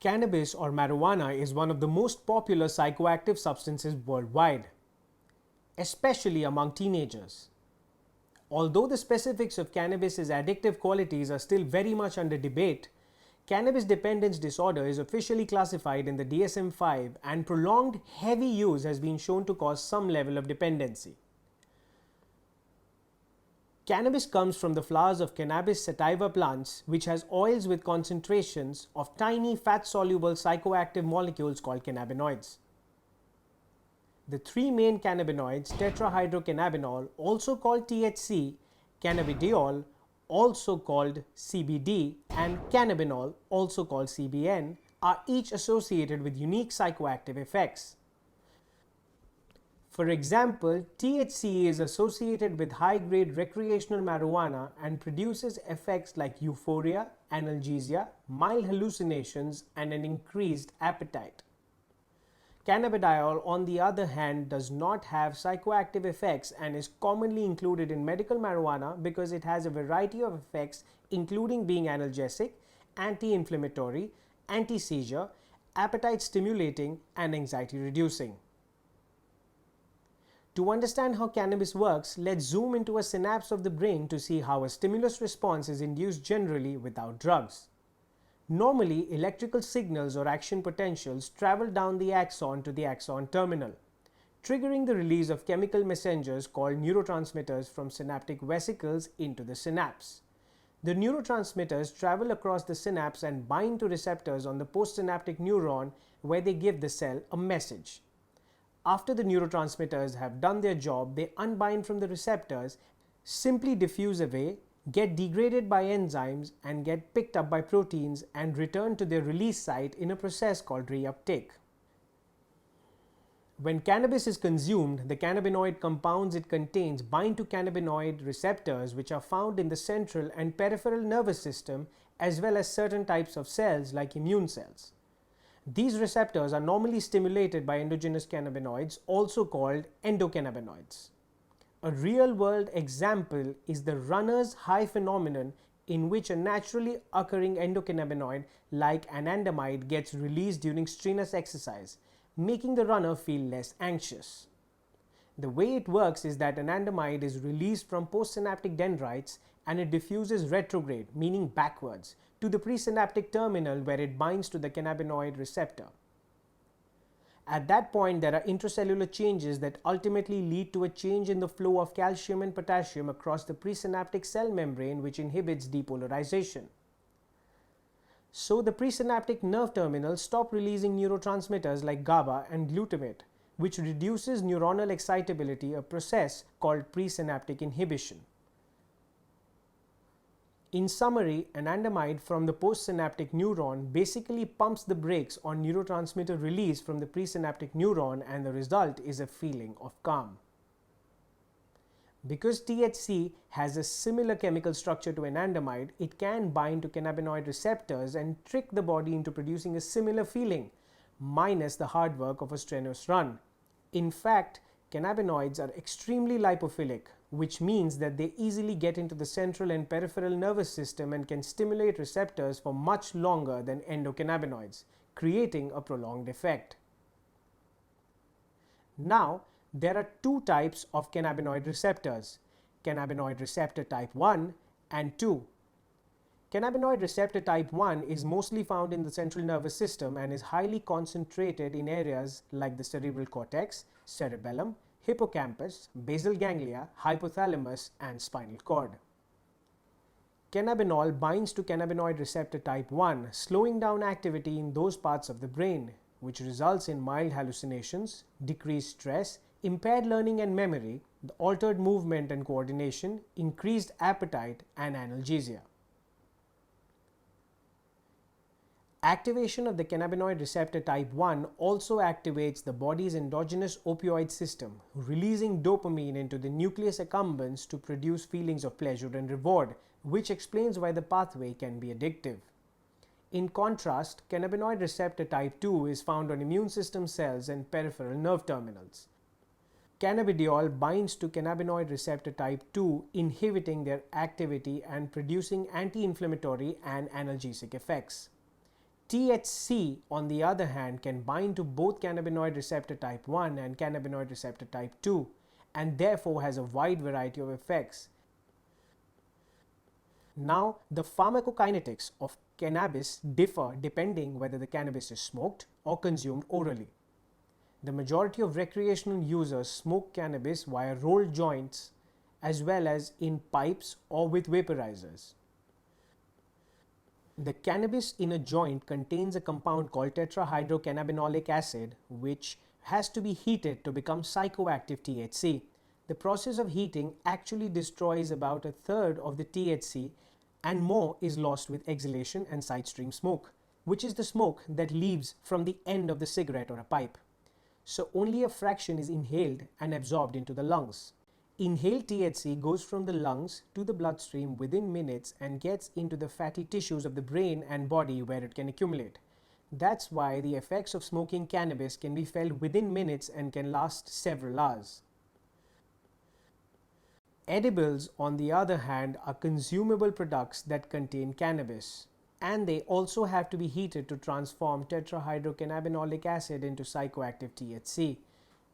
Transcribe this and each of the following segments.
Cannabis or marijuana is one of the most popular psychoactive substances worldwide, especially among teenagers. Although the specifics of cannabis's addictive qualities are still very much under debate, cannabis dependence disorder is officially classified in the DSM-5 and prolonged heavy use has been shown to cause some level of dependency. Cannabis comes from the flowers of Cannabis sativa plants, which has oils with concentrations of tiny fat-soluble psychoactive molecules called cannabinoids. The three main cannabinoids, tetrahydrocannabinol, also called THC, cannabidiol, also called CBD, and cannabinol, also called CBN, are each associated with unique psychoactive effects. For example, THC is associated with high-grade recreational marijuana and produces effects like euphoria, analgesia, mild hallucinations, and an increased appetite. Cannabidiol, on the other hand, does not have psychoactive effects and is commonly included in medical marijuana because it has a variety of effects including being analgesic, anti-inflammatory, anti-seizure, appetite stimulating, and anxiety reducing. To understand how cannabis works, let's zoom into a synapse of the brain to see how a stimulus response is induced generally without drugs. Normally, electrical signals or action potentials travel down the axon to the axon terminal, triggering the release of chemical messengers called neurotransmitters from synaptic vesicles into the synapse. The neurotransmitters travel across the synapse and bind to receptors on the postsynaptic neuron where they give the cell a message. After the neurotransmitters have done their job, they unbind from the receptors, simply diffuse away, get degraded by enzymes, and get picked up by proteins and return to their release site in a process called reuptake. When cannabis is consumed, the cannabinoid compounds it contains bind to cannabinoid receptors which are found in the central and peripheral nervous system as well as certain types of cells like immune cells. These receptors are normally stimulated by endogenous cannabinoids, also called endocannabinoids. A real-world example is the runner's high phenomenon, in which a naturally occurring endocannabinoid like anandamide gets released during strenuous exercise, making the runner feel less anxious. The way it works is that anandamide is released from postsynaptic dendrites and it diffuses retrograde, meaning backwards, to the presynaptic terminal where it binds to the cannabinoid receptor. At that point, there are intracellular changes that ultimately lead to a change in the flow of calcium and potassium across the presynaptic cell membrane, which inhibits depolarization. So the presynaptic nerve terminals stop releasing neurotransmitters like GABA and glutamate, which reduces neuronal excitability, a process called presynaptic inhibition. In summary, anandamide from the postsynaptic neuron basically pumps the brakes on neurotransmitter release from the presynaptic neuron, and the result is a feeling of calm. Because THC has a similar chemical structure to anandamide, it can bind to cannabinoid receptors and trick the body into producing a similar feeling, minus the hard work of a strenuous run. In fact, cannabinoids are extremely lipophilic, which means that they easily get into the central and peripheral nervous system and can stimulate receptors for much longer than endocannabinoids, creating a prolonged effect. Now, there are two types of cannabinoid receptors, cannabinoid receptor type 1 and 2. Cannabinoid receptor type 1 is mostly found in the central nervous system and is highly concentrated in areas like the cerebral cortex, cerebellum, hippocampus, basal ganglia, hypothalamus, and spinal cord. Cannabinol binds to cannabinoid receptor type 1, slowing down activity in those parts of the brain, which results in mild hallucinations, decreased stress, impaired learning and memory, altered movement and coordination, increased appetite, and analgesia. Activation of the cannabinoid receptor type 1 also activates the body's endogenous opioid system, releasing dopamine into the nucleus accumbens to produce feelings of pleasure and reward, which explains why the pathway can be addictive. In contrast, cannabinoid receptor type 2 is found on immune system cells and peripheral nerve terminals. Cannabidiol binds to cannabinoid receptor type 2, inhibiting their activity and producing anti-inflammatory and analgesic effects. THC, on the other hand, can bind to both cannabinoid receptor type 1 and cannabinoid receptor type 2, and therefore has a wide variety of effects. Now, the pharmacokinetics of cannabis differ depending whether the cannabis is smoked or consumed orally. The majority of recreational users smoke cannabis via rolled joints as well as in pipes or with vaporizers. The cannabis in a joint contains a compound called tetrahydrocannabinolic acid, which has to be heated to become psychoactive THC. The process of heating actually destroys about a third of the THC, and more is lost with exhalation and side stream smoke, which is the smoke that leaves from the end of the cigarette or a pipe. So only a fraction is inhaled and absorbed into the lungs. Inhaled THC goes from the lungs to the bloodstream within minutes and gets into the fatty tissues of the brain and body where it can accumulate. That's why the effects of smoking cannabis can be felt within minutes and can last several hours. Edibles, on the other hand, are consumable products that contain cannabis, and they also have to be heated to transform tetrahydrocannabinolic acid into psychoactive THC.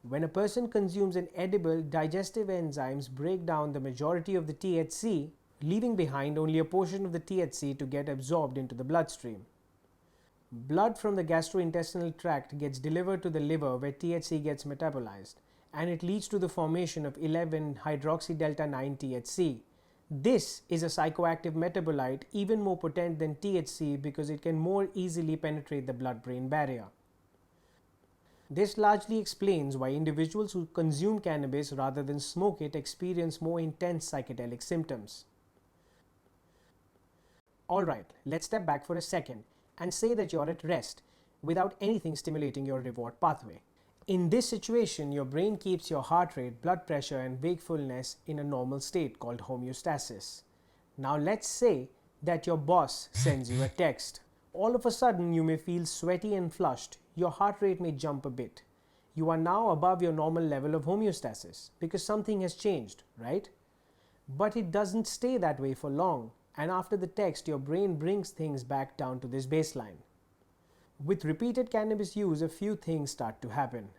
When a person consumes an edible, digestive enzymes break down the majority of the THC, leaving behind only a portion of the THC to get absorbed into the bloodstream. Blood from the gastrointestinal tract gets delivered to the liver where THC gets metabolized, and it leads to the formation of 11-hydroxydelta-9 THC. This is a psychoactive metabolite even more potent than THC because it can more easily penetrate the blood-brain barrier. This largely explains why individuals who consume cannabis rather than smoke it experience more intense psychedelic symptoms. Alright, let's step back for a second and say that you're at rest without anything stimulating your reward pathway. In this situation, your brain keeps your heart rate, blood pressure, and wakefulness in a normal state called homeostasis. Now let's say that your boss sends you a text. All of a sudden, you may feel sweaty and flushed. Your heart rate may jump a bit. You are now above your normal level of homeostasis because something has changed, right? But it doesn't stay that way for long, and after the text, your brain brings things back down to this baseline. With repeated cannabis use, a few things start to happen.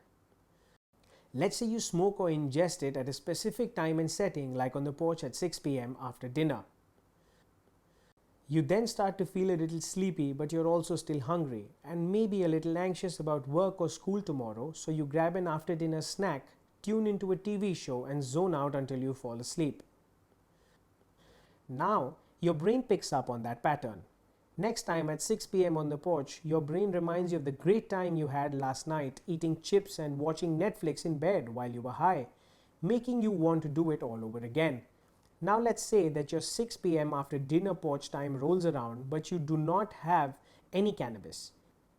Let's say you smoke or ingest it at a specific time and setting, like on the porch at 6 p.m. after dinner. You then start to feel a little sleepy, but you're also still hungry and maybe a little anxious about work or school tomorrow, so you grab an after dinner snack, tune into a TV show, and zone out until you fall asleep. Now, your brain picks up on that pattern. Next time at 6 p.m. on the porch, your brain reminds you of the great time you had last night eating chips and watching Netflix in bed while you were high, making you want to do it all over again. Now let's say that your 6 p.m. after dinner porch time rolls around, but you do not have any cannabis.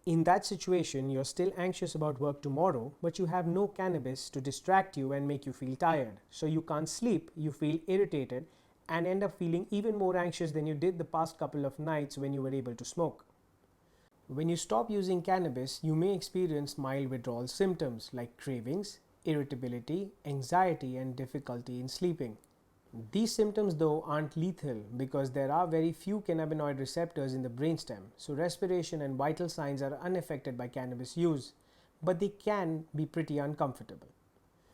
In that situation, you're still anxious about work tomorrow, but you have no cannabis to distract you and make you feel tired. So you can't sleep, you feel irritated, and end up feeling even more anxious than you did the past couple of nights when you were able to smoke. When you stop using cannabis, you may experience mild withdrawal symptoms like cravings, irritability, anxiety, and difficulty in sleeping. These symptoms, though, aren't lethal because there are very few cannabinoid receptors in the brainstem, so respiration and vital signs are unaffected by cannabis use, but they can be pretty uncomfortable.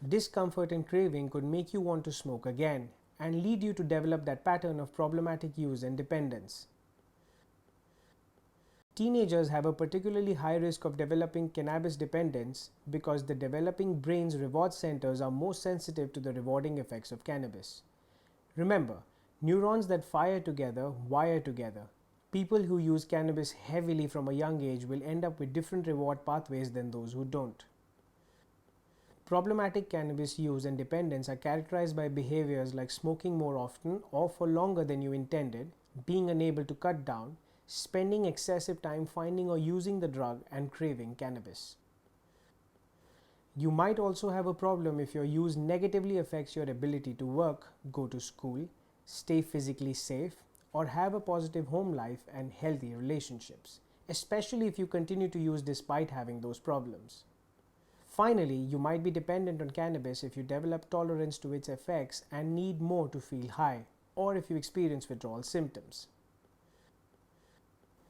Discomfort and craving could make you want to smoke again and lead you to develop that pattern of problematic use and dependence. Teenagers have a particularly high risk of developing cannabis dependence because the developing brain's reward centers are more sensitive to the rewarding effects of cannabis. Remember, neurons that fire together wire together. People who use cannabis heavily from a young age will end up with different reward pathways than those who don't. Problematic cannabis use and dependence are characterized by behaviors like smoking more often or for longer than you intended, being unable to cut down, spending excessive time finding or using the drug, and craving cannabis. You might also have a problem if your use negatively affects your ability to work, go to school, stay physically safe, or have a positive home life and healthy relationships, especially if you continue to use despite having those problems. Finally, you might be dependent on cannabis if you develop tolerance to its effects and need more to feel high, or if you experience withdrawal symptoms.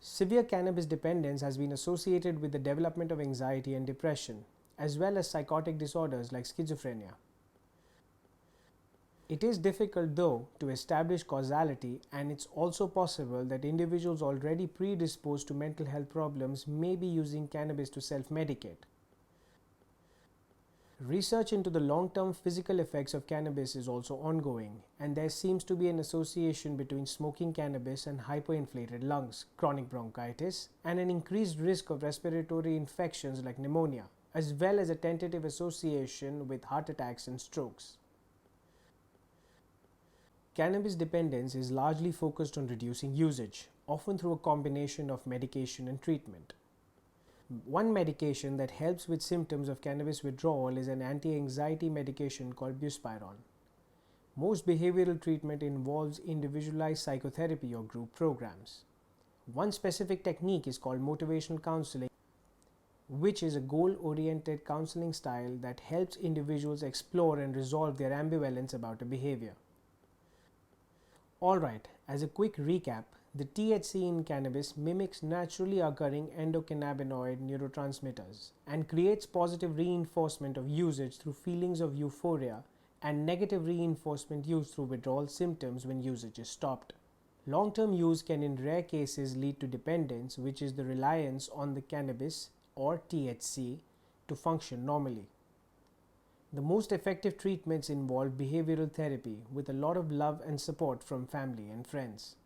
Severe cannabis dependence has been associated with the development of anxiety and depression, as well as psychotic disorders like schizophrenia. It is difficult, though, to establish causality, and it's also possible that individuals already predisposed to mental health problems may be using cannabis to self-medicate. Research into the long-term physical effects of cannabis is also ongoing, and there seems to be an association between smoking cannabis and hyperinflated lungs, chronic bronchitis, and an increased risk of respiratory infections like pneumonia, as well as a tentative association with heart attacks and strokes. Cannabis dependence is largely focused on reducing usage, often through a combination of medication and treatment. One medication that helps with symptoms of cannabis withdrawal is an anti-anxiety medication called buspirone. Most behavioral treatment involves individualized psychotherapy or group programs. One specific technique is called motivational counseling, which is a goal-oriented counseling style that helps individuals explore and resolve their ambivalence about a behavior. Alright, as a quick recap, the THC in cannabis mimics naturally occurring endocannabinoid neurotransmitters and creates positive reinforcement of usage through feelings of euphoria and negative reinforcement used through withdrawal symptoms when usage is stopped. Long-term use can in rare cases lead to dependence, which is the reliance on the cannabis or THC to function normally. The most effective treatments involve behavioral therapy with a lot of love and support from family and friends.